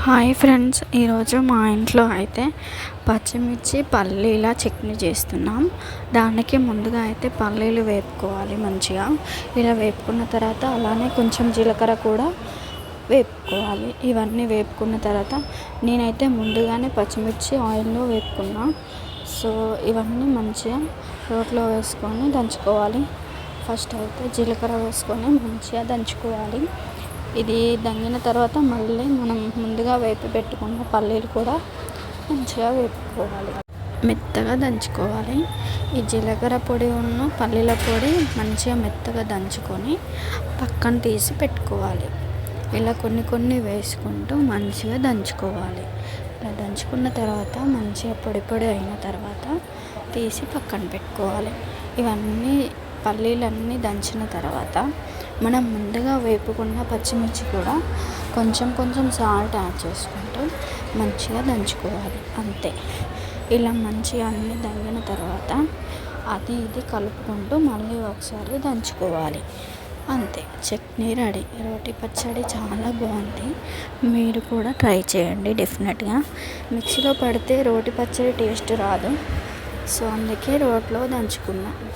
Hi friends, ఈరోజు మా ఇంట్లో అయితే పచ్చిమిర్చి పల్లీల చట్నీ చేస్తున్నాం. దానికి ముందుగా అయితే పల్లీలు వేపుకోవాలి మంచిగా. ఇలా వేపుకున్న తర్వాత అలానే కొంచెం జీలకర్ర కూడా వేపుకోవాలి. ఇవన్నీ వేపుకున్న తర్వాత నేనైతే ముందుగానే పచ్చిమిర్చి ఆయిల్లో వేపుకున్నా. సో ఇవన్నీ మంచిగా రోట్లో వేసుకొని దంచుకోవాలి. ఫస్ట్ అయితే జీలకర్ర వేసుకొని మంచిగా దంచుకోవాలి. ఇది దంగిన తర్వాత మళ్ళీ మనం ముందుగా వేపి పెట్టుకున్న పల్లీలు కూడా మంచిగా వేపుకోవాలి, మెత్తగా దంచుకోవాలి. ఈ జీలకర్ర పొడి ఉన్న పల్లీల పొడి మంచిగా మెత్తగా దంచుకొని పక్కన తీసి పెట్టుకోవాలి. ఇలా కొన్ని కొన్ని వేసుకుంటూ మంచిగా దంచుకోవాలి. ఇలా దంచుకున్న తర్వాత మంచిగా పొడి పొడి అయిన తర్వాత తీసి పక్కన పెట్టుకోవాలి. ఇవన్నీ పల్లీలన్నీ దంచిన తర్వాత మనం ముందుగా వేపుకున్న పచ్చిమిర్చి కూడా కొంచెం కొంచెం సాల్ట్ యాడ్ చేసుకుంటూ మంచిగా దంచుకోవాలి. అంతే. ఇలా మంచిగా అన్నీ దంగిన తర్వాత అది ఇది కలుపుకుంటూ మళ్ళీ ఒకసారి దంచుకోవాలి. అంతే, చట్నీ రెడీ. రోటి పచ్చడి చాలా బాగుంది. మీరు కూడా ట్రై చేయండి డెఫినెట్గా. మిక్సీలో పడితే రోటి పచ్చడి టేస్ట్ రాదు. సో అందుకే రోట్లో దంచుకున్నాను.